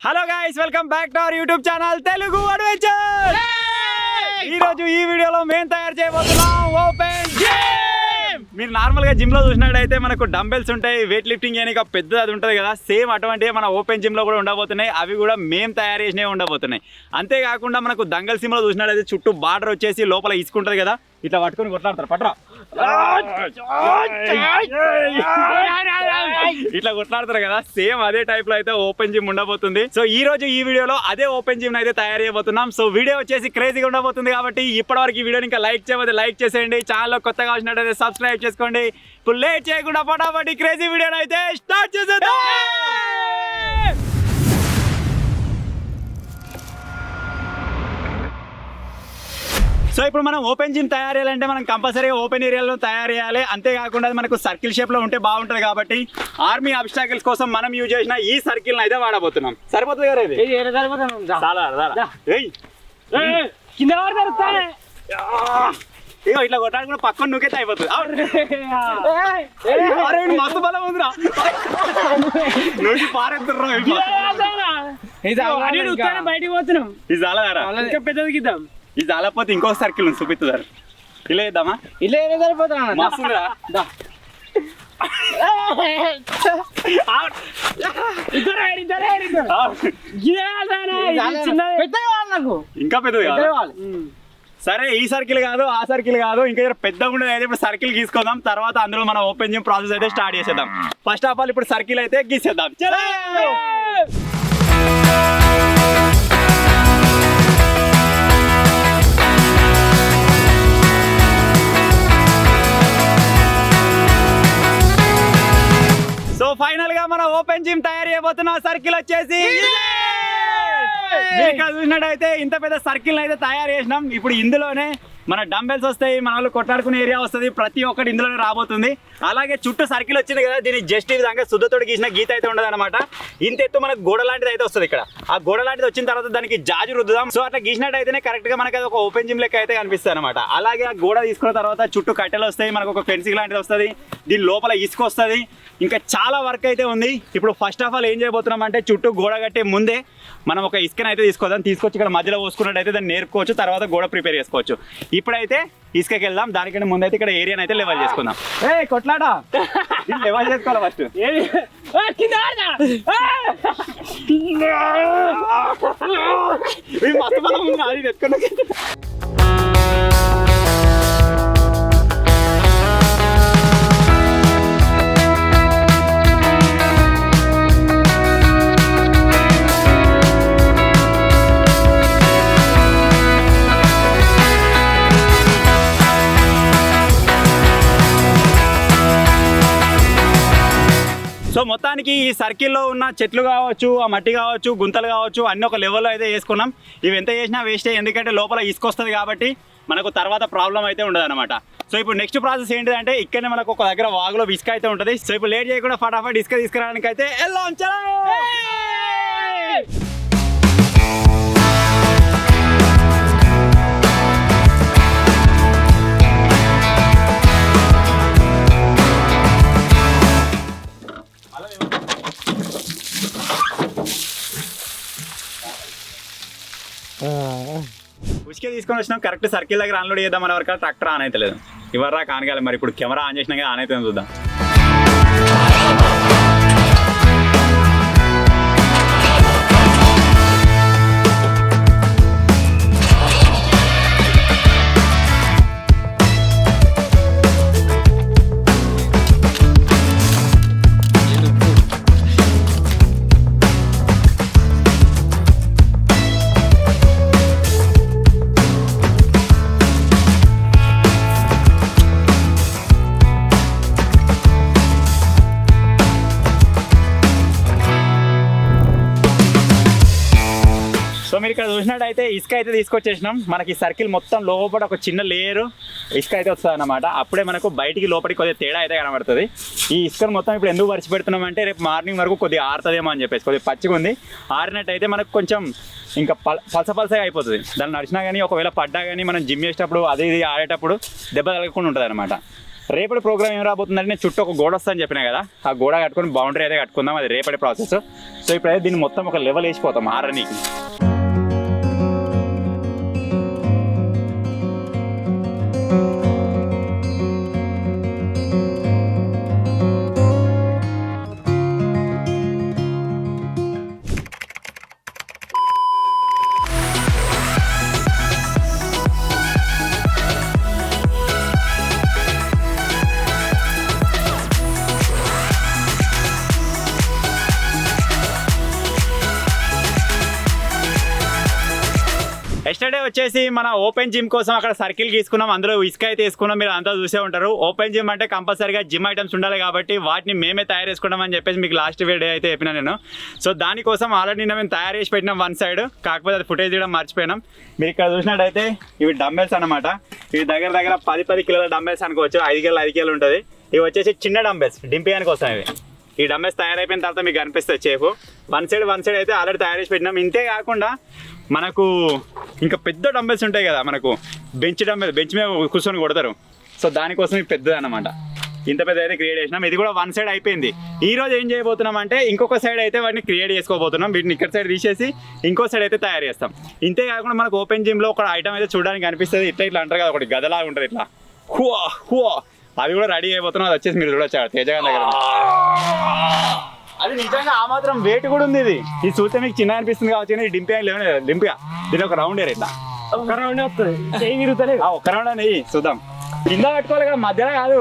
Hello guys, welcome back to our YouTube channel Telugu adventure. ఈ రోజు ఈ వీడియోలో మేము తయారు చేయబోతున్నాం ఓపెన్ జిమ్. మీరు నార్మల్ గా జిమ్ లో చూసినట్టయితే మనకు డంబెల్స్ ఉంటాయి, వెయిట్ లిఫ్టింగ్ చేయడానికి పెద్దది అది ఉంటుంది కదా. సేమ్ అటువంటివి మన ఓపెన్ జిమ్ లో కూడా ఉండబోతున్నాయి. అవి కూడా మేము తయారు చేసినవి ఉండబోతున్నాయి. అంతేకాకుండా మనకు దంగల్ జిమ్ లో చూసినట్టయితే చుట్టూ బార్డర్ వచ్చేసి లోపల ఇసుకుంటది కదా, ఇట్లా పట్టుకొని కొట్లాడతారు. పట్రా ఇట్లా కొట్లాడతారు కదా, సేమ్ అదే టైప్ లో అయితే ఓపెన్ జిమ్ ఉండబోతుంది. సో ఈ రోజు ఈ వీడియోలో అదే ఓపెన్ జిమ్ అయితే తయారు చేయబోతున్నాం. సో వీడియో వచ్చేసి క్రేజీగా ఉండబోతుంది కాబట్టి ఇప్పటివరకు ఈ వీడియోని ఇంకా లైక్ చేయబోతే లైక్ చేసేయండి. ఛానల్లో కొత్తగా వచ్చినట్టయితే సబ్స్క్రైబ్ చేసుకోండి. ఇప్పుడు లేట్ చేయకుండా ఫటాఫట్ క్రేజీ వీడియోని అయితే స్టార్ట్ చేసేద్దాం. సో ఇప్పుడు మనం ఓపెన్ జిమ్ తయారు చేయాలంటే మనం కంపల్సరీగా ఓపెన్ ఏరియాలో తయారు చేయాలి. అంతేకాకుండా అది మనకు సర్కిల్ షేప్ లో ఉంటే బాగుంటుంది కాబట్టి ఆర్మీ అబ్స్టాకిల్స్ కోసం మనం యూజ్ చేసిన ఈ సర్కిల్ అయితే వాడబోతున్నాం. సరిపోతుంది కదా ఇది? ఇగో ఇట్లా కొట్టాడుకున్న పక్కన నువ్వుకైతే అయిపోతుంది. మస్తు బలం ఉందిరా, నువ్వు పారెత్తుర్రా. బయటకు పోతున్నాం. ఇది చాలా ఇంకా పెద్దది గిద్దాం. ఇది చాలకపోతే ఇంకొక సర్కిల్ ఉంది, చూపిస్తుంది. ఇలా వేద్దామా? ఇలా సరిపోతున్నా మస్తుందిరా. ఇంకా పెద్దది కాదు. సరే, ఈ సర్కిల్ కాదు ఆ సర్కిల్ కాదు, ఇంకా పెద్దగా ఉండేది అయితే ఇప్పుడు సర్కిల్ గీసుకుందాం. తర్వాత అందులో మనం ఓపెన్ జిమ్ ప్రాసెస్ అయితే స్టార్ట్ చేసేద్దాం. ఫస్ట్ ఆఫ్ ఆల్ ఇప్పుడు సర్కిల్ అయితే గీసేద్దాం. సో ఫైనల్ గా మన ఓపెన్ జిమ్ తయారు చేయబోతున్న సర్కిల్ వచ్చేసి మీకు చూసినట్టయితే ఇంత పెద్ద సర్కిల్ అయితే తయారు చేసినాం. ఇప్పుడు ఇందులోనే మన డంబెల్స్ వస్తాయి, మన వాళ్ళు కొట్లాడుకునే ఏరియా వస్తుంది, ప్రతి ఒక్కటి ఇందులోనే రాబోతుంది. అలాగే చుట్టూ సర్కిల్ వచ్చింది కదా, దీన్ని జస్ట్ ఈ విధంగా శుద్ధతోటి గీసిన గీత అయితే ఉండదు అనమాట. ఇంత ఎత్తు మనకు గోడ లాంటిది అయితే వస్తుంది. ఇక్కడ ఆ గోడ లాంటిది వచ్చిన తర్వాత దానికి జాజు రుద్దుదాం. సో అట్లా గీసినట్టయితేనే కరెక్ట్ గా మనకి అది ఒక ఓపెన్ జిమ్ లెక్క అయితే కనిపిస్తుంది అనమాట. అలాగే ఆ గోడ తీసుకున్న తర్వాత చుట్టూ కట్టెలు వస్తాయి, మనకు ఒక ఫెన్సింగ్ లాంటిది వస్తుంది, దీని లోపల ఇసుక వస్తుంది, ఇంకా చాలా వర్క్ అయితే ఉంది. ఇప్పుడు ఫస్ట్ ఆఫ్ ఆల్ ఏం చేయబోతున్నాం అంటే చుట్టూ గోడ కట్టే ముందే మనం ఒక ఇసుకని అయితే తీసుకొచ్చి ఇక్కడ మధ్యలో పోసుకున్నట్టయితే దాన్ని నేర్పుకోవచ్చు, తర్వాత గోడ ప్రిపేర్ చేసుకోవచ్చు. ఇప్పుడైతే ఇసుకకి వెళ్దాం. దానికంటే ముందు అయితే ఇక్కడ ఏరియాని అయితే లెవెల్ చేసుకుందాం. కొట్లాడా లెవెల్ చేసుకోవాలి ఫస్ట్. మస్తు బలం ఉంది అది తెచ్చుకున్నా. సో మొత్తానికి ఈ సర్కిల్లో ఉన్న చెట్లు కావచ్చు, ఆ మట్టి కావచ్చు, గుంతలు కావచ్చు, అన్ని ఒక లెవెల్లో అయితే వేసుకున్నాం. ఇవి ఎంత చేసినా వేస్టే, ఎందుకంటే లోపల ఇసుక వస్తుంది కాబట్టి మనకు తర్వాత ప్రాబ్లం అయితే ఉండదు అనమాట. సో ఇప్పుడు నెక్స్ట్ ప్రాసెస్ ఏంటిదంటే ఇక్కడనే మనకు ఒక దగ్గర వాగులో ఇసుక అయితే ఉంటుంది. సో ఇప్పుడు లేట్ చేయకుండా ఫటాఫట్ ఇసుక తీసుకురావడానికి అయితే వెళ్ళాం. ఉసుకే తీసుకొని వచ్చినాం. కరెక్ట్ సర్కిల్ దగ్గర అన్లోడ్ చేద్దాం అనే వరకు ట్రాక్టర్ ఆన్ అయితే లేదు. ఇవర్రా కానగాలి. మరి ఇప్పుడు కెమెరా ఆన్ చేసినా ఆన్ అయితే చూద్దాం. సో మీరు ఇక్కడ చూసినట్టయితే ఇసుక అయితే తీసుకొచ్చేసినాం. మనకి సర్కిల్ మొత్తం లోపల ఒక చిన్న లేయరు ఇసుక అయితే వస్తుంది అన్నమాట. అప్పుడే మనకు బయటికి లోపలికి కొద్దిగా తేడా అయితే కనబడుతుంది. ఈ ఇసుకను మొత్తం ఇప్పుడు ఎందుకు పరిచి పెడుతున్నాం అంటే రేపు మార్నింగ్ వరకు కొద్దిగా ఆరుతుందేమో అని చెప్పేసి. కొద్దిగా పచ్చిగా ఉంది, ఆరినట్టయితే మనకు కొంచెం ఇంకా పలసగా అయిపోతుంది. దాన్ని నడిచినా కానీ ఒకవేళ పడ్డా కానీ మనం జిమ్ చేసేటప్పుడు అది ఇది ఆడేటప్పుడు దెబ్బ తగలకుండా ఉంటుంది అనమాట. రేపటి ప్రోగ్రామ్ ఏం రాబోతుందంటే నేను చుట్టూ ఒక గోడ వస్తుందని చెప్పినా కదా, ఆ గోడ కట్టుకొని బౌండరీ అయితే కట్టుకుందాం, అది రేపటి ప్రాసెస్. సో ఇప్పుడైతే దీన్ని మొత్తం ఒక లెవెల్ వేసిపోతాం ఆరనీకి. ఎస్టర్డే వచ్చేసి మన ఓపెన్ జిమ్ కోసం అక్కడ సర్కిల్ గీసుకున్నాం, అందులో ఇసుక అయితే వేసుకున్నాం, మీరు అంతా చూసే ఉంటారు. ఓపెన్ జిమ్ అంటే కంపల్సరీగా జిమ్ ఐటమ్స్ ఉండాలి కాబట్టి వాటిని మేమే తయారు చేసుకున్నాం అని చెప్పేసి మీకు లాస్ట్ వీడియో అయితే చెప్పినా నేను. సో దానికోసం ఆల్రెడీ మేము తయారు చేసి పెట్టినాం వన్ సైడ్, కాకపోతే అది ఫుటేజ్ తీయడం మర్చిపోయినాం. మీరు ఇక్కడ చూసినట్టయితే ఇవి డంబెల్స్ అనమాట. ఇవి దగ్గర దగ్గర 10 కిలోల డంబెల్స్ అనుకోవచ్చు, 5 కిలోలు ఉంటుంది. ఇవి వచ్చేసి చిన్న డంబెల్స్ డింపియానికి కోసం. ఇవి ఈ డంబెల్స్ తయారైపోయిన తర్వాత మీకు కనిపిస్తుంది చేపు. వన్ సైడ్ అయితే ఆల్రెడీ తయారు చేసి పెట్టినాం. ఇంతే కాకుండా మనకు ఇంకా పెద్ద డంబెల్స్ ఉంటాయి కదా, మనకు బెంచ్ మీద కూర్చొని కొడతారు. సో దానికోసం ఇది పెద్దది అనమాట. ఇంత పెద్ద అయితే క్రియేట్ చేసినాం. ఇది కూడా వన్ సైడ్ అయిపోయింది. ఈ రోజు ఏం చేయబోతున్నాం అంటే ఇంకొక సైడ్ అయితే వాటిని క్రియేట్ చేసుకోబోతున్నాం. వీటిని ఇక్కడ సైడ్ తీసేసి ఇంకో సైడ్ అయితే తయారు చేస్తాం. ఇంతే కాకుండా మనకు ఓపెన్ జిమ్లో ఒక ఐటమ్ అయితే చూడడానికి అనిపిస్తుంది. ఇట్లా అంటారు కదా, ఒకటి గదలాగా ఉంటుంది ఇట్లా, హువా అది కూడా రెడీ అయిపోతున్నాం. అది వచ్చేసి మీరు చూడొచ్చు తేజగాన్ దగ్గర. అది నిజంగా ఆ మాత్రం వెయిట్ కూడా ఉంది. ఇది చూస్తే మీకు చిన్న అనిపిస్తుంది కావచ్చు, డింపియా లేవనే డింపియా. దీని ఒక రౌండ్ ఇట్లా ఒక రౌండ్ వస్తుంది, చేయి విరుగుతలే. ఒక్క రౌండ్ అని చూద్దాం. కింద పెట్టుకోవాలి కదా, మధ్యలో కాదు.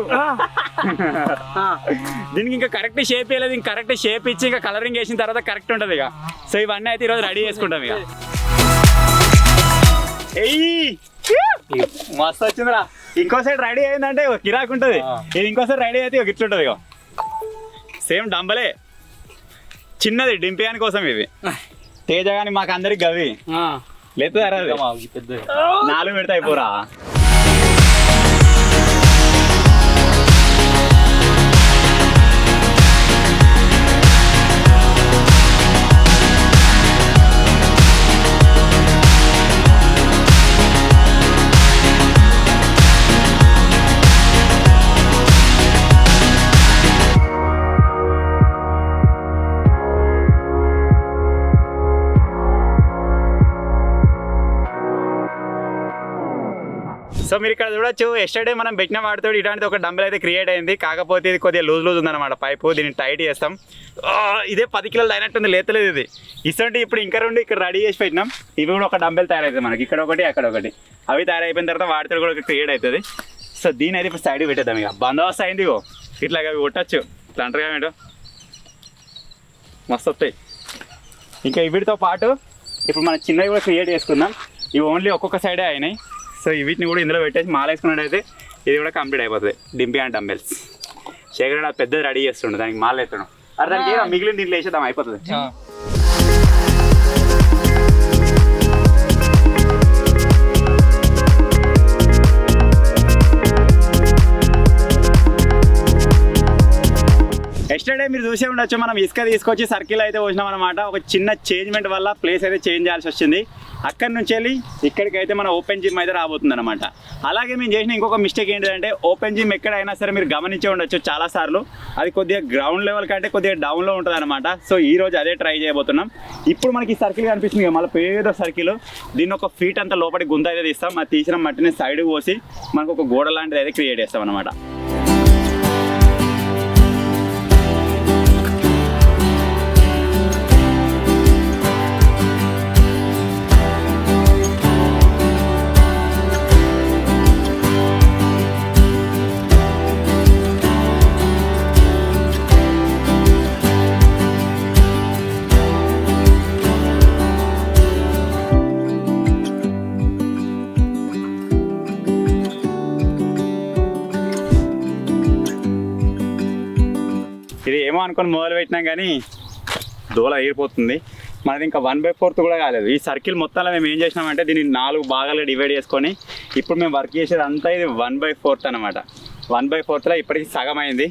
దీనికి ఇంకా కరెక్ట్ షేప్ వేయలేదు. ఇంకా కరెక్ట్ షేప్ ఇచ్చి ఇంకా కలరింగ్ వేసిన తర్వాత కరెక్ట్ ఉంటుంది ఇక. సో ఇవన్నీ అయితే ఈరోజు రెడీ చేసుకుంటాం ఇక. మస్తు వచ్చిందిరా. ఇంకో సైడ్ రెడీ అయిందంటే కిరాక్ ఉంటుంది. ఇది ఇంకో సైడ్ రెడీ అయితే ఇట్లుంటుంది ఇక. సేమ్ డంబలే, చిన్నది డింపియాని కోసం. ఇవి తేజ కానీ మాకు అందరికి గవి లేదు, 4 పెడితే అయిపోరా. సో మీరు ఇక్కడ చూడొచ్చు, ఎస్టర్డే మనం పెట్టిన వాటితో ఇలాంటిది ఒక డంబెల్ అయితే క్రియేట్ అయింది. కాకపోతే ఇది కొద్దిగా లూజ్ ఉందన్నమాట పైపు. దీన్ని టైట్ చేస్తాం. ఇదే 10 కిలోలు అయినట్టుంది, లేతలేదు ఇది. ఇసంటి ఇప్పుడు ఇంకా 2 ఇక్కడ రెడీ చేసి పెట్టినాం. ఇవి కూడా ఒక డంబెల్ తయారవుతుంది మనకి, ఇక్కడ ఒకటి అక్కడ ఒకటి. అవి తయారైపోయిన తర్వాత వాటితో కూడా క్రియేట్ అవుతుంది. సో దీని అయితే ఇప్పుడు సైడ్కి పెట్టేద్దాం. ఇక బందోబస్తు అయింది. ఇట్లా అవి కొట్టచ్చు, ఇట్లా అంటారు కదా ఏంటో, మస్తు వస్తాయి. ఇంకా వీటితో పాటు ఇప్పుడు మనం చిన్నవి కూడా క్రియేట్ చేసుకుందాం. ఇవి ఓన్లీ ఒక్కొక్క సైడే అయినాయి. సో వీటిని కూడా ఇందులో పెట్టేసి మాల వేసుకున్నట్టయితే ఇది కూడా కంప్లీట్ అయిపోతుంది. డింపియా డంబెల్స్ శేఖర్ పెద్దది రెడీ చేస్తుండే, దానికి మాల ఎత్తడం. దానికి మిగిలిన దీంట్లో వేసేద్దాం, అయిపోతుంది. ఎస్టర్డే మీరు చూసే ఉండొచ్చు, మనం ఇసుక తీసుకొచ్చి సర్కిల్ అయితే వచ్చినాం అనమాట. ఒక చిన్న చేంజ్మెంట్ వల్ల ప్లేస్ అయితే చేంజ్ చేయాల్సి వచ్చింది. అక్కడి నుంచి వెళ్ళి ఇక్కడికి అయితే మన ఓపెన్ జిమ్ అయితే రాబోతుంది అనమాట. అలాగే మేము చేసిన ఇంకొక మిస్టేక్ ఏంటంటే, ఓపెన్ జిమ్ ఎక్కడైనా సరే మీరు గమనించే ఉండొచ్చు చాలాసార్లు, అది కొద్దిగా గ్రౌండ్ లెవెల్ కంటే కొద్దిగా డౌన్లో ఉంటుంది అనమాట. సో ఈ రోజు అదే ట్రై చేయబోతున్నాం. ఇప్పుడు మనకి సర్కిల్ కనిపిస్తుంది కదా, మళ్ళీ పేద సర్కిల్. దీన్ని ఒక ఫీట్ అంతా లోపలికి గుంత అయితే తీస్తాం. అది తీసిన మట్టిని సైడ్కి పోసి మనకు ఒక గోడ లాంటిది అయితే క్రియేట్ చేస్తాం అనమాట. ఇది ఏమో అనుకొని మొదలు పెట్టినాం కానీ దోల ఎగిరిపోతుంది. మనది ఇంకా 1/4 కూడా కాలేదు. ఈ సర్కిల్ మొత్తంలో మేము ఏం చేసినామంటే దీన్ని 4 భాగాలుగా డివైడ్ చేసుకొని ఇప్పుడు మేము వర్క్ చేసేది అంతా ఇది 1/4 అనమాట. 1/4లో ఇప్పటికి సగం అయింది.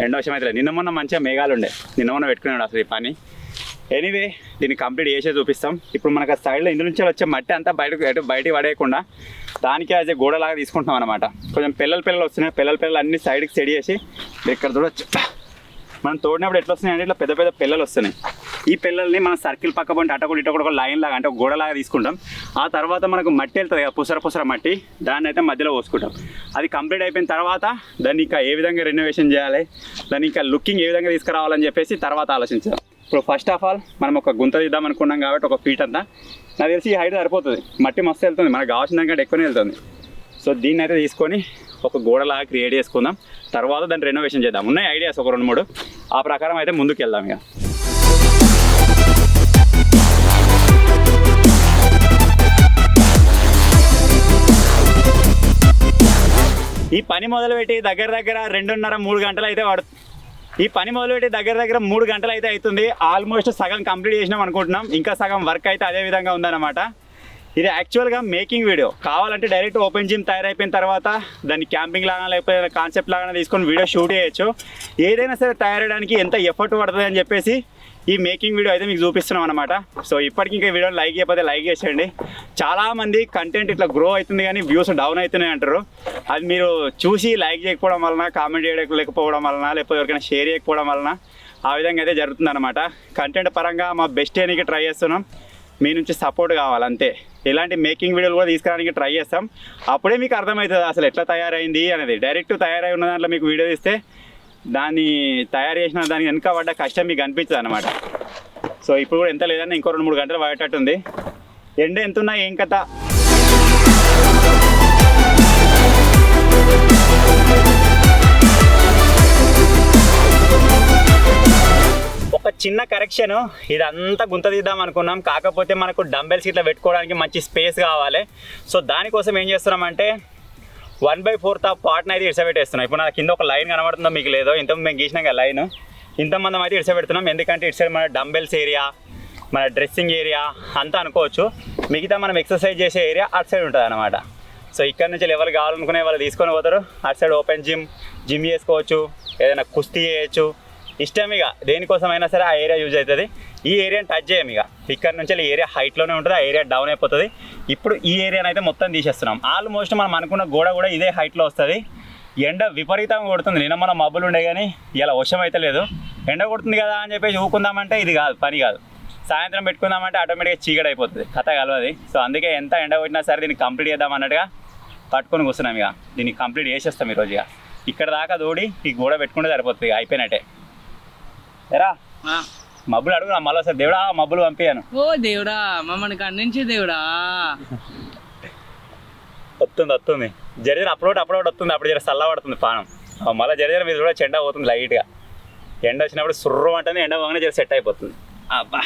రెండో విషయం అయితే నిన్న మొన్న మంచిగా మేఘాలు ఉండే, నిన్న మొన్న పెట్టుకున్నాడు అసలు ఈ పని. ఎనీవే దీన్ని కంప్లీట్ చేసే చూపిస్తాం. ఇప్పుడు మనకు ఆ సైడ్లో ఇందు నుంచి వచ్చే మట్టి అంతా బయటికి పడేయకుండా దానికి యాజ్ ఏ గోడలాగా తీసుకుంటాం అనమాట. కొంచెం పిల్లలు వస్తున్నాయి, పిల్లలు అన్ని సైడ్కి సెడి చేసి ఇక్కడ చూడొచ్చు. మనం తోడినప్పుడు ఎట్లా వస్తున్నాయి అంటే ఇట్లా పెద్ద పిల్లలు వస్తున్నాయి. ఈ పిల్లల్ని మనం సర్కిల్ పక్క పోయి అటొకటి ఇటొకటి ఒక లైన్ లాగా అంటే ఒక గోడలాగా తీసుకుంటాం. ఆ తర్వాత మనకు మట్టి వెళ్తుంది కదా, పుసర మట్టి, దాన్ని అయితే మధ్యలో పోసుకుంటాం. అది కంప్లీట్ అయిపోయిన తర్వాత దాన్ని ఇంకా ఏ విధంగా రెనోవేషన్ చేయాలి, దాన్ని ఇంకా లుకింగ్ ఏ విధంగా తీసుకురావాలని చెప్పేసి తర్వాత ఆలోచించాం. ఇప్పుడు ఫస్ట్ ఆఫ్ ఆల్ మనం ఒక గుంత తీద్దాం అనుకున్నాం కాబట్టి ఒక ఫీట్ అంతా నాకు తెలిసి ఈ హైట్ సరిపోతుంది. మట్టి మస్తు వెళ్తుంది, మనకు కావాల్సిన దానికంటే ఎక్కువనే వెళ్తుంది. సో దీన్ని అయితే తీసుకొని ఒక గోడలాగా క్రియేట్ చేసుకుందాం. తర్వాత దాన్ని రెనోవేషన్ చేద్దాం. ఉన్నాయి ఐడియాస్ ఒక 2-3, ఆ ప్రకారం అయితే ముందుకు వెళ్దాం. ఇక ఈ పని మొదలుపెట్టి దగ్గర 2.5-3 గంటలు అయితే ఈ పని మొదలుపెట్టి దగ్గర 3 గంటలు అయితే అవుతుంది. ఆల్మోస్ట్ సగం కంప్లీట్ చేసినాం అనుకుంటున్నాం. ఇంకా సగం వర్క్ అయితే అదే విధంగా ఉందన్నమాట. ఇది యాక్చువల్గా మేకింగ్ వీడియో. కావాలంటే డైరెక్ట్ ఓపెన్ జిమ్ తయారైపోయిన తర్వాత దాన్ని క్యాంపింగ్ లాగా లేకపోతే కాన్సెప్ట్ లాగా తీసుకొని వీడియో షూట్ చేయొచ్చు. ఏదైనా సరే తయారయడానికి ఎంత ఎఫర్ట్ పడుతుంది అని చెప్పేసి ఈ మేకింగ్ వీడియో అయితే మీకు చూపిస్తున్నాం అనమాట. సో ఇప్పటికి ఇంకా వీడియో లైక్ చేయకపోతే లైక్ చేసేయండి. చాలామంది కంటెంట్ ఇట్లా గ్రో అవుతుంది కానీ వ్యూస్ డౌన్ అవుతున్నాయి అంటారు. అది మీరు చూసి లైక్ చేయకపోవడం వలన, కామెంట్ చేయలేకపోవడం వలన, లేకపోతే ఎవరికైనా షేర్ చేయకపోవడం వలన ఆ విధంగా అయితే జరుగుతుంది అనమాట. కంటెంట్ పరంగా మా బెస్ట్ చేయడానికి ట్రై చేస్తున్నాం. మీ నుంచి సపోర్ట్ కావాలి అంతే. ఇలాంటి మేకింగ్ వీడియోలు కూడా తీసుకురావడానికి ట్రై చేస్తాం. అప్పుడే మీకు అర్థమవుతుంది అసలు ఎట్లా తయారైంది అనేది. డైరెక్ట్ తయారై ఉన్న దాంట్లో మీకు వీడియో తీస్తే దాన్ని తయారు చేసిన దానికి వెనుక పడ్డ కష్టం మీకు అనిపించదు అనమాట. సో ఇప్పుడు కూడా ఎంత లేదన్నా ఇంకో 2-3 గంటలు పడేటట్టుంది. ఎండ ఎంత ఉన్నా ఏం కథ. ఒక చిన్న కరెక్షన్, ఇదంతా గుంత తీద్దాం అనుకున్నాం. కాకపోతే మనకు డంబెల్స్ ఇట్లా పెట్టుకోవడానికి మంచి స్పేస్ కావాలి. సో దానికోసం ఏం చేస్తున్నామంటే 1/4 పార్ట్ని అయితే ఇడిసపెట్టేస్తున్నాం. ఇప్పుడు నా కింద ఒక లైన్ కనబడుతుందో మీకు లేదో, ఇంతకుముందు మేము గీసినాం కదా లైన్, ఇంతమంది అయితే ఇడిసపెడుతున్నాం. ఎందుకంటే ఇటు సైడ్ మన డంబెల్స్ ఏరియా, మన డ్రెస్సింగ్ ఏరియా అంతా అనుకోవచ్చు. మిగతా మనం ఎక్సర్సైజ్ చేసే ఏరియా అటు సైడ్ ఉంటుంది అనమాట. సో ఇక్కడ నుంచి ఎవరు కావాలనుకునే వాళ్ళు తీసుకొని పోతారు. అటు సైడ్ ఓపెన్ జిమ్ చేసుకోవచ్చు, ఏదైనా కుస్తీ చేయొచ్చు, ఇష్టం. ఇక దేనికోసమైనా సరే ఆ ఏరియా యూజ్ అవుతుంది. ఈ ఏరియాని టచ్ చేయం. ఇక ఇక్కడ నుంచి ఈ ఏరియా హైట్లోనే ఉంటుంది, ఆ ఏరియా డౌన్ అయిపోతుంది. ఇప్పుడు ఈ ఏరియాని అయితే మొత్తం తీసేస్తున్నాం. ఆల్మోస్ట్ మనం అనుకున్న గోడ కూడా ఇదే హైట్లో వస్తుంది. ఎండ విపరీతంగా కొడుతుంది. నిన్న మన మబ్బులు ఉండే కానీ ఇలా వర్షం అయితే లేదు. ఎండ కొడుతుంది కదా అని చెప్పేసి ఊకుందామంటే ఇది కాదు, పని కాదు. సాయంత్రం పెట్టుకుందామంటే ఆటోమేటిక్గా చీకటి అయిపోతుంది, కథ కలవది. సో అందుకే ఎంత ఎండ కొట్టినా సరే దీన్ని కంప్లీట్ చేద్దాం అన్నట్టుగా పట్టుకొని కూర్చున్నాం. ఇక దీన్ని కంప్లీట్ చేసేస్తాం ఈరోజు. ఇక ఇక్కడ దాకా దూడి ఈ గోడ పెట్టుకుంటే సరిపోతుంది. ఇక అయిపోయినట్టే. ఎరా మబ్బులు అడుగు మళ్ళీ సార్ దేవుడా మబ్బులు పంపించాను. ఓ దేవుడా మమ్మల్ని ఖండించే దేవుడా. వస్తుంది జరిజర అప్పుడోటి వస్తుంది. అప్పుడు జర చల్ల పడుతుంది పానం. మళ్ళీ జరిజర మీద కూడా చెండ పోతుంది లైట్గా. ఎండ వచ్చినప్పుడు సుర్రం అంటేనే ఎండ పోగానే జర సెట్ అయిపోతుంది. అబ్బా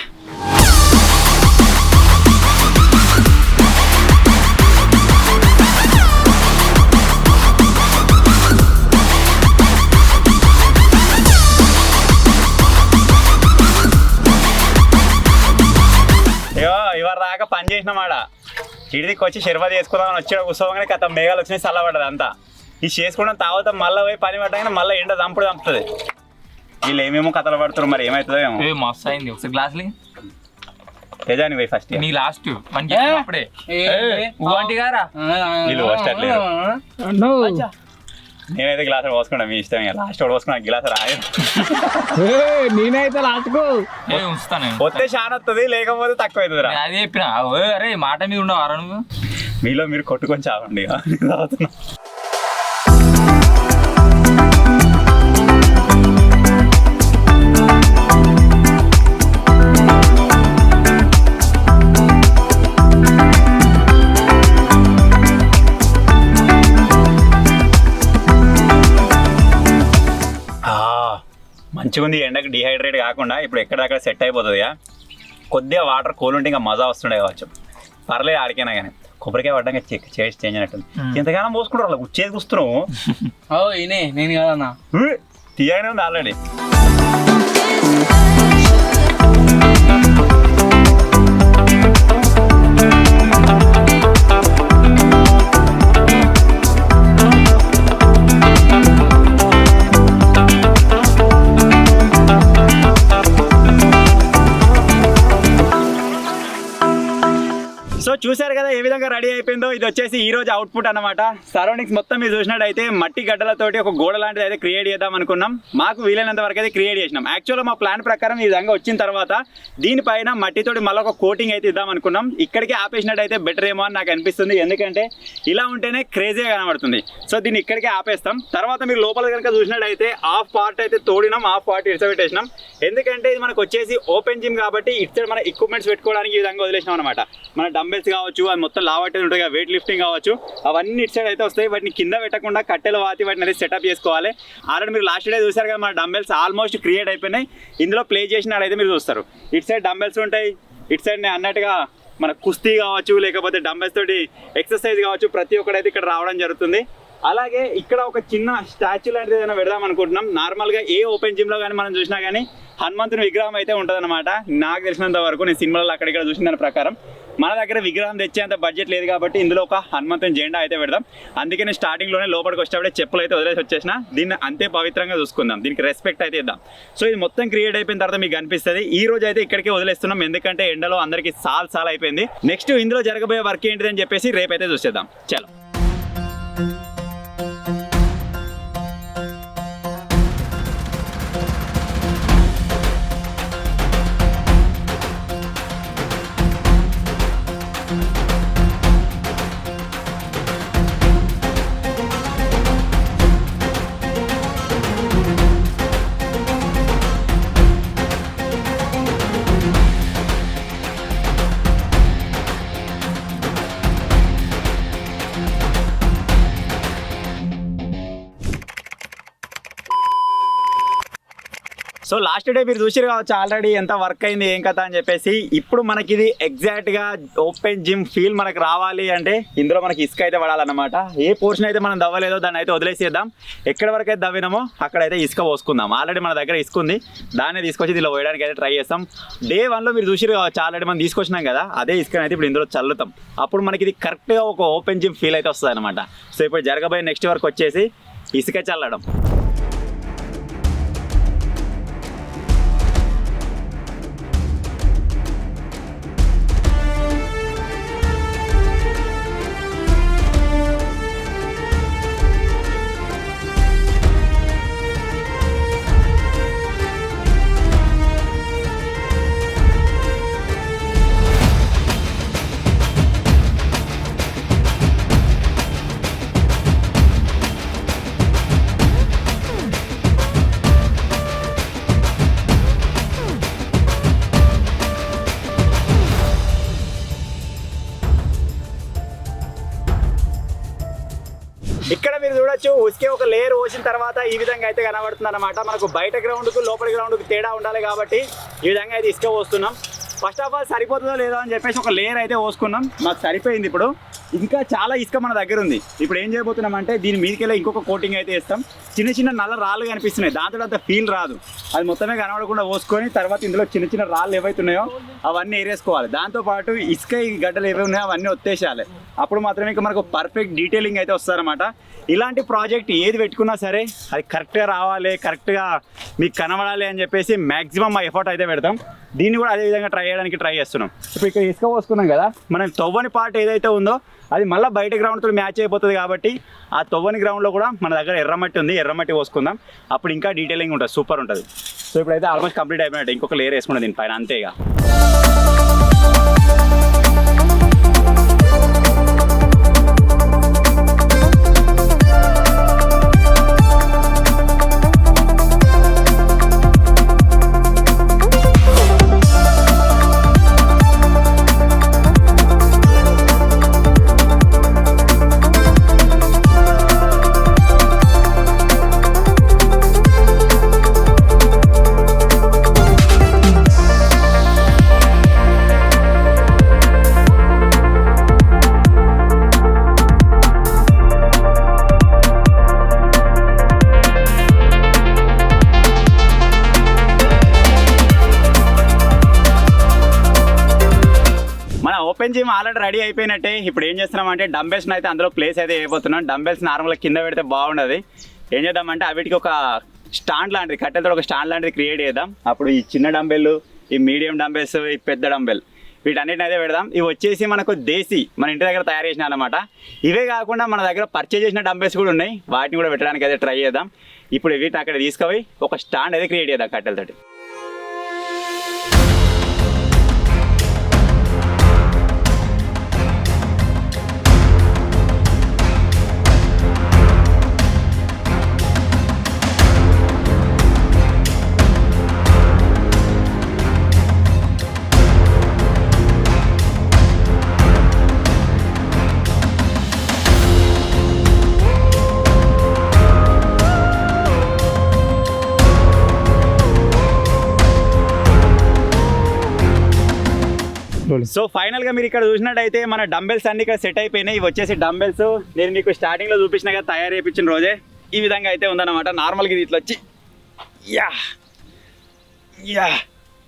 ఇవాళ దాకా పని చేసినామాడ ఇడిదికి వచ్చి షర్బత్ చేసుకుందామని వచ్చి కూర్చోగానే కథ మేఘాలు వచ్చినాయి, చల్లబడ్డది అంతా. ఈ చేసుకోవడం తాగుతా మళ్ళీ పోయి పని పట్టగానే మళ్ళీ ఎండ చంపుతుంది. వీళ్ళు ఏమేమో కథలు పడుతున్నారు, మరి ఏమవుతుందో ఏమో. మస్తు అయింది. ఒకసారి గ్లాసులు తేజాని పోయి ఫస్ట్ నీ లాస్ట్ అప్పుడే గారా వీళ్ళు పోస్టట్లేదు. నేనైతే గ్లాస్ పోసుకున్నా, మీ ఇష్టం. లాస్ట్ వాడు పోసుకున్నా గ్లాస్ రాయను. నేనైతే లాస్ట్కు ఉంచుతాను. వస్తే చాలా వస్తుంది, లేకపోతే తక్కువ అవుతుంది. అదే చెప్పిన. అరే మాట మీద ఉండవు నువ్వు. మీలో మీరు కొట్టుకొని చావండి. తాగుతున్నా మంచిగా ఉంది. ఎండకు డిహైడ్రేట్ కాకుండా ఇప్పుడు ఎక్కడక్కడ సెట్ అయిపోతుంది. కొద్దిగా వాటర్ కూల్ ఉంటే ఇంకా మజా వస్తుండే కావచ్చు. పర్లేదు ఆడికైనా కానీ. కొబ్బరికాయ పడ్డాక చేసి చేంజ్ అయినట్టుంది. ఎంతగానో పోసుకుంటారు అలా గుచ్చేది కూస్తున్నావు. నేను కదన్నా తీయగానే ఉంది ఆల్రెడీ. చూసారు కదా ఏ విధంగా రెడీ అయిపోయిందో. ఇది వచ్చేసి ఈ రోజు అవుట్పుట్ అన్నమాట. సరౌండింగ్స్ మొత్తం మీరు చూసినట్టయితే మట్టి గడ్డలతోటి ఒక గోడ లాంటిది అయితే క్రియేట్ చేద్దాం అనుకున్నాం. మాకు వీలైనంత వరకు అయితే క్రియేట్ చేసినాం. యాక్చువల్గా మా ప్లాన్ ప్రకారం ఈ విధంగా వచ్చిన తర్వాత దీనిపైన మట్టితోటి మళ్ళీ ఒక కోటింగ్ అయితే ఇద్దాం అనుకున్నాం. ఇక్కడికి ఆపేసినట్టయితే బెటర్ ఏమో అని నాకు అనిపిస్తుంది. ఎందుకంటే ఇలా ఉంటేనే క్రేజీగా కనబడుతుంది. సో దీన్ని ఇక్కడికే ఆపేస్తాం. తర్వాత మీరు లోపల కనుక చూసినట్టయితే హాఫ్ పార్ట్ అయితే తోడినాం, హాఫ్ పార్ట్ ఇడిసబెట్టేసినాం. ఎందుకంటే ఇది మనకు వచ్చేసి ఓపెన్ జిమ్ కాబట్టి ఇటు మన ఎక్విప్మెంట్స్ పెట్టుకోవడానికి ఈ విధంగా వదిలేసినాం అనమాట. మన డంబెల్స్ కావచ్చు, అది మొత్తం లావట్టేది ఉంటుంది, వెయిట్ లిఫ్టింగ్ కావచ్చు, అవన్నీ ఇటు సైడ్ అయితే వస్తాయి. వాటిని కింద పెట్టకుండా కట్టెలు వాతి వాటిని అయితే సెటప్ చేసుకోవాలి. ఆల్రెడీ మీరు లాస్ట్ డే చూసారు కదా, మన డంబెల్స్ ఆల్మోస్ట్ క్రియేట్ అయిపోయినాయి. ఇందులో ప్లే చేసినట్టయితే మీరు చూస్తారు. ఇటు సైడ్ డంబెల్స్ ఉంటాయి, ఇటు సైడ్ నేను అన్నట్టుగా మన కుస్తీ కావచ్చు, లేకపోతే డంబెల్స్ తోటి ఎక్సర్సైజ్ కావచ్చు, ప్రతి ఒక్కటైతే ఇక్కడ రావడం జరుగుతుంది. అలాగే ఇక్కడ ఒక చిన్న స్టాచ్యూ లాంటిది ఏదైనా పెడదాం అనుకుంటున్నాం. నార్మల్గా ఏ ఓపెన్ జిమ్లో కానీ మనం చూసినా కానీ హనుమంతుని విగ్రహం అయితే ఉంటుందన్నమాట. నాకు తెలిసినంత వరకు నేను సినిమాలో అక్కడిక్కడ చూసిన దాని ప్రకారం మన దగ్గర విగ్రహం తెచ్చేంత బడ్జెట్ లేదు కాబట్టి ఇందులో ఒక హనుమంతుని జెండా అయితే పెడదాం. అందుకే నేను స్టార్టింగ్లోనే లోపలికి వచ్చేటప్పుడే చెప్పులు అయితే వదిలేసి వచ్చేసిన. దీన్ని అంతే పవిత్రంగా చూసుకుందాం, దీనికి రెస్పెక్ట్ అయితే ఇద్దాం. సో ఇది మొత్తం క్రియేట్ అయిపోయిన తర్వాత మీకు అనిపిస్తుంది. ఈ రోజు అయితే ఇక్కడికే వదిలేస్తున్నాం, ఎందుకంటే ఎండలో అందరికీ సాల్ అయిపోయింది. నెక్స్ట్ ఇందులో జరగబోయే వర్క్ ఏంటిది అని చెప్పేసి రేపైతే చూసేద్దాం. చలో. సో లాస్ట్ డే మీరు చూసిరు కావచ్చు ఆల్రెడీ ఎంత వర్క్ అయింది ఏం కథ అని చెప్పేసి. ఇప్పుడు మనకి ఇది ఎగ్జాక్ట్గా ఓపెన్ జిమ్ ఫీల్ మనకు రావాలి అంటే ఇందులో మనకి ఇసుక అయితే పడాలన్నమాట. ఏ పోర్షన్ అయితే మనం దవ్వలేదో దాన్ని అయితే వదిలేసేద్దాం. ఎక్కడి వరకు అయితే దవ్వినామో అక్కడైతే ఇసుక పోసుకుందాం. ఆల్రెడీ మన దగ్గర ఇసుక ఉంది, దాన్ని తీసుకొచ్చి దీనిలో పోయడానికి అయితే ట్రై చేస్తాం. డే 1లో మీరు చూసిరు కావచ్చు ఆల్రెడీ మనం తీసుకొచ్చినాం కదా, అదే ఇసుకని అయితే ఇప్పుడు ఇందులో చల్లుతాం. అప్పుడు మనకి ఇది కరెక్ట్గా ఒక ఓపెన్ జిమ్ ఫీల్ అయితే వస్తుంది అనమాట. సో ఇప్పుడు జరగబోయే నెక్స్ట్ వర్క్ వచ్చేసి ఇసుక చల్లడం. ఇక్కడ మీరు చూడొచ్చు ఉసికే ఒక లేయర్ పోసిన తర్వాత ఈ విధంగా అయితే కనబడుతుంది అనమాట. మనకు బయట గ్రౌండ్కు లోపలి గ్రౌండ్కు తేడా ఉండాలి కాబట్టి ఈ విధంగా అయితే ఇసుక పోస్తున్నాం. ఫస్ట్ ఆఫ్ ఆల్ సరిపోతుందో లేదో అని చెప్పేసి ఒక లేయర్ అయితే పోసుకున్నాం. మాకు సరిపోయింది. ఇప్పుడు ఇంకా చాలా ఇసుక మన దగ్గర ఉంది. ఇప్పుడు ఏం చేయబోతున్నాం అంటే దీని మీదకెళ్ళి ఇంకొక కోటింగ్ అయితే వేస్తాం. చిన్న చిన్న నల్ల రాళ్ళు కనిపిస్తున్నాయి, దాంతో అంత ఫీల్ రాదు. అది మొత్తమే కనబడకుండా పోసుకొని తర్వాత ఇందులో చిన్న చిన్న రాళ్ళు ఏవైతే ఉన్నాయో అవన్నీ ఏరేసుకోవాలి. దాంతోపాటు ఇసుక ఈ గడ్డలు ఏవై ఉన్నాయో అవన్నీ ఒత్తేసేయాలి. అప్పుడు మాత్రమే ఇంకా మనకు పర్ఫెక్ట్ డీటెయిలింగ్ అయితే వస్తారన్నమాట. ఇలాంటి ప్రాజెక్ట్ ఏది పెట్టుకున్నా సరే అది కరెక్ట్గా రావాలి, కరెక్ట్గా మీకు కనబడాలి అని చెప్పేసి మ్యాక్సిమం మా ఎఫర్ట్ అయితే పెడతాం. దీన్ని కూడా అదే విధంగా ట్రై చేయడానికి ట్రై చేస్తున్నాం. ఇప్పుడు ఇక్కడ ఇసుక పోసుకున్నాం కదా, మనం తవ్వని పార్ట్ ఏదైతే ఉందో అది మళ్ళీ బయట గ్రౌండ్తో మ్యాచ్ అయిపోతుంది కాబట్టి ఆ తవ్వని గ్రౌండ్లో కూడా మన దగ్గర ఎర్రమట్టి ఉంది, ఎర్రమట్టి పోసుకుందాం. అప్పుడు ఇంకా డీటెయిలింగ్ ఉంటుంది, సూపర్ ఉంటుంది. సో ఇప్పుడైతే ఆల్మోస్ట్ కంప్లీట్ అయిపోయినట్టు. ఇంకొక లేయర్ వేసుకున్నాం దీనిపైన, అంతేగా. ఓపెన్ జిమ్ ఆల్రెడీ రెడీ అయిపోయినట్టే. ఇప్పుడు ఏం చేస్తున్నాం అంటే డంబెల్స్ అయితే అందులో ప్లేస్ అయితే అయిపోతున్నాం. డంబెల్స్ నార్మల్గా కింద పెడితే బాగుండదు. ఏం చేద్దామంటే అవిటికి ఒక స్టాండ్ లాంటిది, కట్టెలతో ఒక స్టాండ్ లాంటిది క్రియేట్ చేద్దాం. అప్పుడు ఈ చిన్న డంబెల్, ఈ మీడియం డంబెల్స్, ఈ పెద్ద డంబెల్ వీటన్నిటిని అయితే పెడదాం. ఇవి వచ్చేసి మనకు దేశీ మన ఇంటి దగ్గర తయారు చేసిన అనమాట. ఇవే కాకుండా మన దగ్గర పర్చేజ్ చేసిన డంబెల్స్ కూడా ఉన్నాయి, వాటిని కూడా పెట్టడానికి అయితే ట్రై చేద్దాం. ఇప్పుడు వీటిని అక్కడ తీసుకుపోయి ఒక స్టాండ్ అయితే క్రియేట్ చేద్దాం కట్టెలతోటి. సో ఫైనల్గా మీరు ఇక్కడ చూసినట్టయితే మన డంబెల్స్ అన్ని ఇక్కడ సెట్ అయిపోయినాయి. ఇవి వచ్చేసి డంబెల్స్ నేను మీకు స్టార్టింగ్లో చూపించిన కదా తయారు చేయించిన రోజే ఈ విధంగా అయితే ఉందన్నమాట. నార్మల్గా ఇది ఇట్లా వచ్చి యా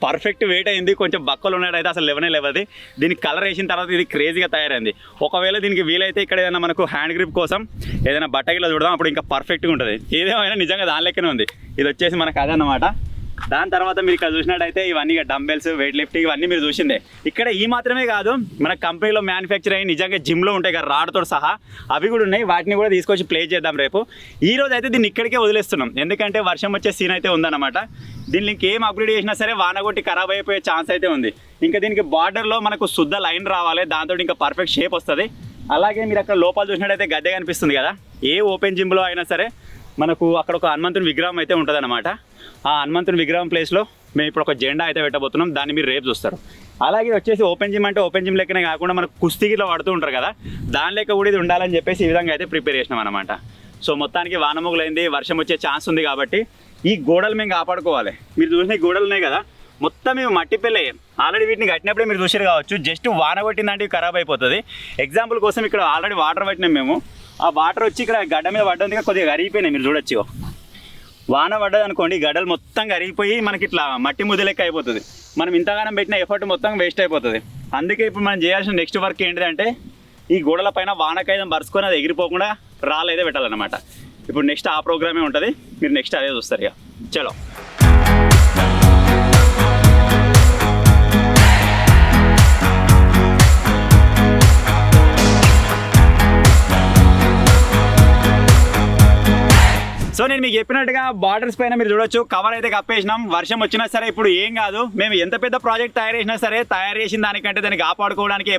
పర్ఫెక్ట్ వెయిట్ అయింది. కొంచెం బక్కలు ఉన్నట్టయితే అసలు లేవది. దీనికి కలర్ వేసిన తర్వాత ఇది క్రేజీగా తయారైంది. ఒకవేళ దీనికి వీలైతే ఇక్కడ ఏదైనా మనకు హ్యాండ్ గ్రిప్ కోసం ఏదైనా బట్టగిలో చూడదాం, అప్పుడు ఇంకా పర్ఫెక్ట్గా ఉంటుంది. ఏదేమైనా నిజంగా దాని లెక్కనే ఉంది. ఇది వచ్చేసి మనకు అదన్నమాట. దాని తర్వాత మీరు ఇక్కడ చూసినట్టయితే ఇవన్నీ డంబెల్స్, వెయిట్ లిఫ్టింగ్ ఇవన్నీ మీరు చూసిందే. ఇక్కడ ఈ మాత్రమే కాదు, మన కంపెనీలో మ్యానుఫ్యాక్చర్ అయ్యి నిజంగా జిమ్లో ఉంటాయి కదా రాడ్తో సహా, అవి కూడా ఉన్నాయి. వాటిని కూడా తీసుకొచ్చి ప్లే చేద్దాం రేపు. ఈ రోజు అయితే దీన్ని ఇక్కడికే వదిలేస్తున్నాం, ఎందుకంటే వర్షం వచ్చే సీన్ అయితే ఉందన్నమాట. దీన్ని ఇంకేం అప్గ్రేడ్ చేసినా సరే వానగొట్టి ఖరాబ్ అయిపోయే ఛాన్స్ అయితే ఉంది. ఇంకా దీనికి బార్డర్లో మనకు శుద్ధ లైన్ రావాలి, దాంతో ఇంకా పర్ఫెక్ట్ షేప్ వస్తుంది. అలాగే మీరు అక్కడ లోపల చూసినట్టయితే గద్దె కనిపిస్తుంది కదా, ఏ ఓపెన్ జిమ్లో అయినా సరే మనకు అక్కడ ఒక హనుమంతుని విగ్రహం అయితే ఉంటుంది అనమాట. ఆ హనుమంతుని విగ్రహం ప్లేస్లో మేము ఇప్పుడు ఒక జెండా అయితే పెట్టబోతున్నాం, దాన్ని మీరు రేపు చూస్తారు. అలాగే వచ్చేసి ఓపెన్ జిమ్ అంటే ఓపెన్ జిమ్ లెక్కనే కాకుండా మనకు కుస్తీగిలో పడుతూ ఉంటారు కదా, దాని లెక్క కూడా ఇది ఉండాలని చెప్పేసి ఈ విధంగా అయితే ప్రిపేర్ చేసినాం అనమాట. సో మొత్తానికి వానమొగులైంది, వర్షం వచ్చే ఛాన్స్ ఉంది కాబట్టి ఈ గోడలు మేము కాపాడుకోవాలి. మీరు చూసిన గోడలు ఉన్నాయి కదా, మొత్తం మేము మట్టి పిల్లే. ఆల్రెడీ వీటిని కట్టినప్పుడే మీరు చూసారు కావచ్చు, జస్ట్ వాన కొట్టిందంటే ఖరాబ్ అయిపోతుంది. ఎగ్జాంపుల్ కోసం ఇక్కడ ఆల్రెడీ వాటర్ పట్టినాం మేము. ఆ వాటర్ వచ్చి ఇక్కడ గడ్డ మీద పడ్డందుకు కొద్దిగా కరిగిపోయినాయి, మీరు చూడొచ్చు. వాన పడ్డది అనుకోండి, గడ్డలు మొత్తం కరిగిపోయి మనకి ఇట్లా మట్టి ముద్ద లెక్క అయిపోతుంది. మనం ఇంతగానం పెట్టిన ఎఫర్ట్ మొత్తం వేస్ట్ అయిపోతుంది. అందుకే ఇప్పుడు మనం చేయాల్సిన నెక్స్ట్ వర్క్ ఏంటిదంటే ఈ గోడల పైన వానకాయదం పరుచుకొని అది ఎగిరిపోకుండా రాళ్ళైతే పెట్టాలన్నమాట. ఇప్పుడు నెక్స్ట్ ఆ ప్రోగ్రామే ఉంటుంది, మీరు నెక్స్ట్ అదే చూస్తారు. ఇక చలో. సో నేను మీకు చెప్పినట్టుగా బార్డర్స్ పైన మీరు చూడొచ్చు కవర్ అయితే కప్పేసినాం. వర్షం వచ్చినా సరే ఇప్పుడు ఏం కాదు, మేము ఎంత పెద్ద ప్రాజెక్ట్ తయారు చేసినా సరే తయారు చేసిన దానికంటే దాన్ని కాపాడుకోవడానికి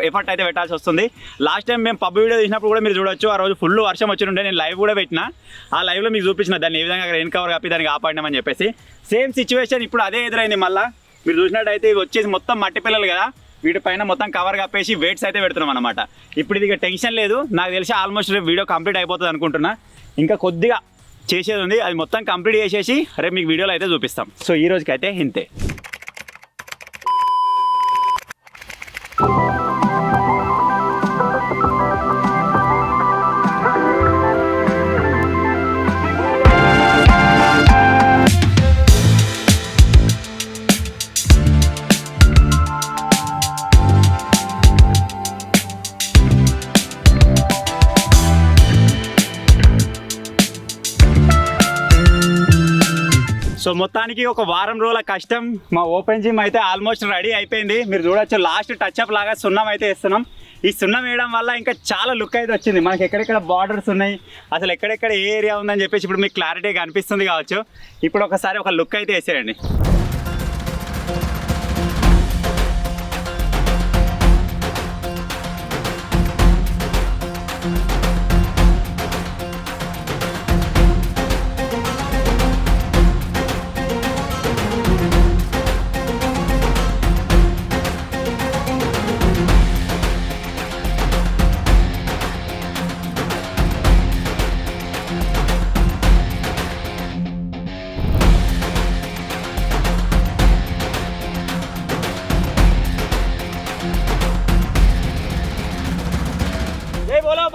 ఎఫర్ట్ అయితే పెట్టాల్సి వస్తుంది. లాస్ట్ టైం మేము పబ్ వీడియో తీసినప్పుడు కూడా మీరు చూడొచ్చు, ఆ రోజు ఫుల్ వర్షం వచ్చిండే, నేను లైవ్ కూడా పెట్టిన. ఆ లైవ్లో మీకు చూపించిన దాన్ని ఏ విధంగా రెయిన్ కవర్ కప్పి దాన్ని కాపాడినామని చెప్పేసి. సేమ్ సిచ్యువేషన్ ఇప్పుడు అదే ఎదురైంది మళ్ళీ. మీరు చూసినట్టయితే ఇవి వచ్చేసి మొత్తం మట్టి పిల్లలు కదా, వీటిపైన మొత్తం కవర్ కప్పేసి వెయిట్స్ అయితే పెడుతున్నాం అనమాట. ఇప్పుడు ఇది టెన్షన్ లేదు, నాకు తెలిసి ఆల్మోస్ట్ వీడియో కంప్లీట్ అయిపోతుంది అనుకుంటున్నా. ఇంకా కొద్దిగా చేసేది ఉంది, అది మొత్తం కంప్లీట్ చేసేసి రేపు మీకు వీడియోలో అయితే చూపిస్తాం. సో ఈ రోజుకైతే ఇంతే. సో మొత్తానికి ఒక వారం రోజుల కష్టం, మా ఓపెన్ జిమ్ అయితే ఆల్మోస్ట్ రెడీ అయిపోయింది. మీరు చూడొచ్చు లాస్ట్ టచ్అప్ లాగా సున్నం అయితే వేస్తున్నాం. ఈ సున్నం వేయడం వల్ల ఇంకా చాలా లుక్ అయితే వచ్చింది. మనకి ఎక్కడెక్కడ బార్డర్స్ ఉన్నాయి, అసలు ఎక్కడెక్కడ ఏ ఏరియా ఉందని చెప్పేసి ఇప్పుడు మీకు క్లారిటీగా అనిపిస్తుంది కావచ్చు. ఇప్పుడు ఒకసారి ఒక లుక్ అయితే వేసేయండి.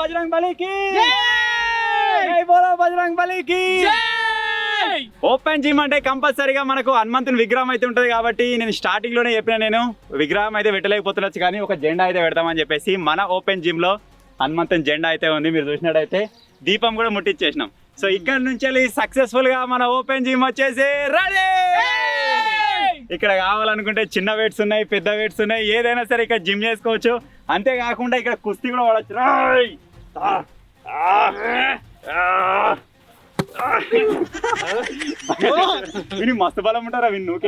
బజరంగ్ బలికి జై, బోలో బజరంగ్ బలికి జై. ఓపెన్ జిమ్ అంటే కంపల్సరీగా మనకు హనుమంతుని విగ్రహం అయితే ఉంటుంది కాబట్టి నేను స్టార్టింగ్ లోనే చెప్పిన, నేను విగ్రహం అయితే పెట్టలేకపోతున్నచ్చు కానీ ఒక జెండా అయితే పెడతామని చెప్పేసి మన ఓపెన్ జిమ్ లో హనుమంతుని జెండా అయితే ఉంది. మీరు చూసినట్టయితే దీపం కూడా ముట్టించేసినాం. సో ఇక్కడ నుంచి సక్సెస్ఫుల్ గా మన ఓపెన్ జిమ్ వచ్చేసి రెడీ. ఇక్కడ కావాలనుకుంటే చిన్న వెయిట్స్ ఉన్నాయి, పెద్ద వెయిట్స్ ఉన్నాయి, ఏదైనా సరే ఇక్కడ జిమ్ చేసుకోవచ్చు. అంతేకాకుండా ఇక్కడ కుస్తీ కూడా వాడచ్చు. విని మస్తు బలం ఉంటారా విని నువ్వు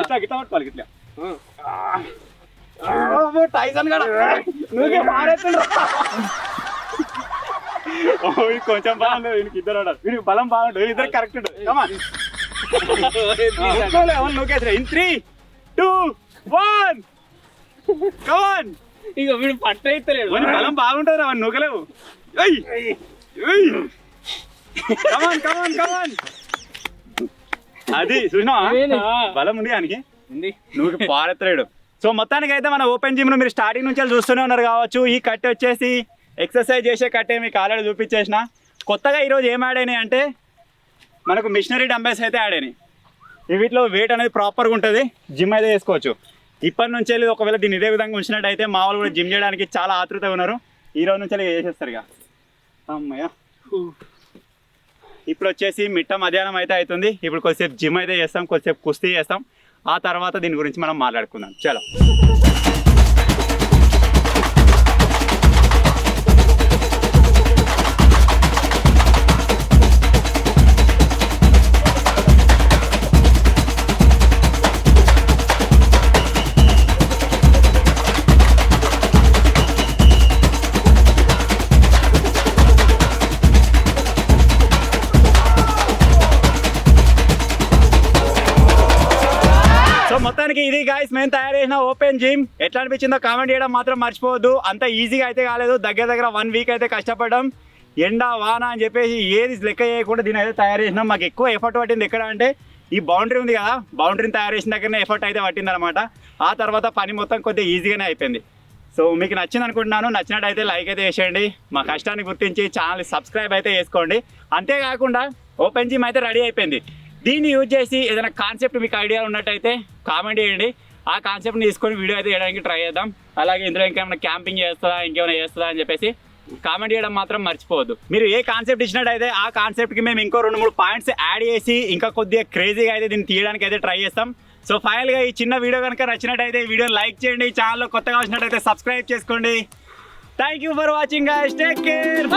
ఇట్లా గిట్లా పట్టుకోవాలి ఇట్లా. టైసన్ కూడా నువ్వుకే మారేస్తుండ్రా. కొంచెం బాగుండదు వీనికి, ఇద్దరు వీనికి బలం బాగుంటుంది, ఇద్దరు కరెక్ట్ ఉంటుంది. ఇన్ 3, 2, 1 కమాన్. ఇక వీడు పట్ట అయితలేడు. బలం బాగుంటుంది రా నూకలేవు. కమాన్ కమాన్ కమాన్. అది చూసినా బలం ఉంది దానికి, నువ్వు పారెత్తలేడు. సో మొత్తానికి అయితే మన ఓపెన్ జిమ్ మీరు స్టార్టింగ్ నుంచి చూస్తూనే ఉన్నారు కావచ్చు. ఈ కట్ వచ్చేసి ఎక్సర్సైజ్ చేసే కట్టే మీకు ఆల్రెడీ చూపించేసిన. కొత్తగా ఈరోజు ఏం యాడ్ అయినాయి అంటే మనకు మిషనరీ డంబెల్స్ అయితే యాడ్ అయినాయి. వీటిలో వెయిట్ అనేది ప్రాపర్గా ఉంటుంది, జిమ్ అయితే చేసుకోవచ్చు. ఇప్పటి నుంచి వెళ్ళి ఒకవేళ దీన్ని ఇదే విధంగా ఉంచినట్టయితే మా వాళ్ళు కూడా జిమ్ చేయడానికి చాలా ఆతృతగా ఉన్నారు. ఈ రోజు నుంచి వెళ్ళి చేసేస్తారు ఇక. అమ్మయ్య ఇప్పుడు వచ్చేసి మిట్ట మధ్యాహ్నం అయితే అవుతుంది. ఇప్పుడు కొద్దిసేపు జిమ్ అయితే చేస్తాం, కొద్దిసేపు కుస్తీ చేస్తాం. ఆ తర్వాత దీని గురించి మనం మాట్లాడుకుందాం. చలో. మొత్తానికి ఇది గాయస్ మేము తయారు చేసిన ఓపెన్ జిమ్. ఎట్లా అనిపించిందో కామెంట్ చేయడం మాత్రం మర్చిపోవద్దు. అంత ఈజీగా అయితే కాలేదు, దగ్గర 1 వీక్ అయితే కష్టపడ్డాం. ఎండ వాన అని చెప్పేసి ఏది లెక్క చేయకుండా దీని అయితే తయారు చేసినాం. మాకు ఎక్కువ ఎఫర్ట్ పట్టింది ఎక్కడ అంటే ఈ బౌండరీ ఉంది కదా, బౌండరీని తయారు చేసిన దగ్గరనే ఎఫర్ట్ అయితే పట్టింది అనమాట. ఆ తర్వాత పని మొత్తం కొద్దిగా ఈజీగానే అయిపోయింది. సో మీకు నచ్చింది అనుకుంటున్నాను. నచ్చినట్టయితే లైక్ అయితే చేసేయండి, మా కష్టాన్ని గుర్తించి ఛానల్ని సబ్స్క్రైబ్ అయితే చేసుకోండి. అంతేకాకుండా ఓపెన్ జిమ్ అయితే రెడీ అయిపోయింది. దీన్ని యూజ్ చేసి ఏదైనా కాన్సెప్ట్ మీకు ఐడియా ఉన్నట్టయితే కామెంట్ చేయండి. ఆ కాన్సెప్ట్ని తీసుకొని వీడియో అయితే చేయడానికి ట్రై చేద్దాం. అలాగే ఇందులో ఇంకేమైనా క్యాంపింగ్ చేస్తుందా, ఇంకేమైనా చేస్తుందా అని చెప్పేసి కామెంట్ చేయడం మాత్రం మర్చిపోవద్దు. మీరు ఏ కాన్సెప్ట్ ఇచ్చినట్టయితే ఆ కాన్సెప్ట్కి మేము ఇంకో 2-3 పాయింట్స్ యాడ్ చేసి ఇంకా కొద్దిగా క్రేజీగా అయితే దీన్ని తీయడానికి అయితే ట్రై చేస్తాం. సో ఫైనల్గా ఈ చిన్న వీడియో కనుక నచ్చినట్టయితే ఈ వీడియోని లైక్ చేయండి, ఛానల్లో కొత్తగా వచ్చినట్టయితే సబ్స్క్రైబ్ చేసుకోండి. Thank you for watching guys, take care.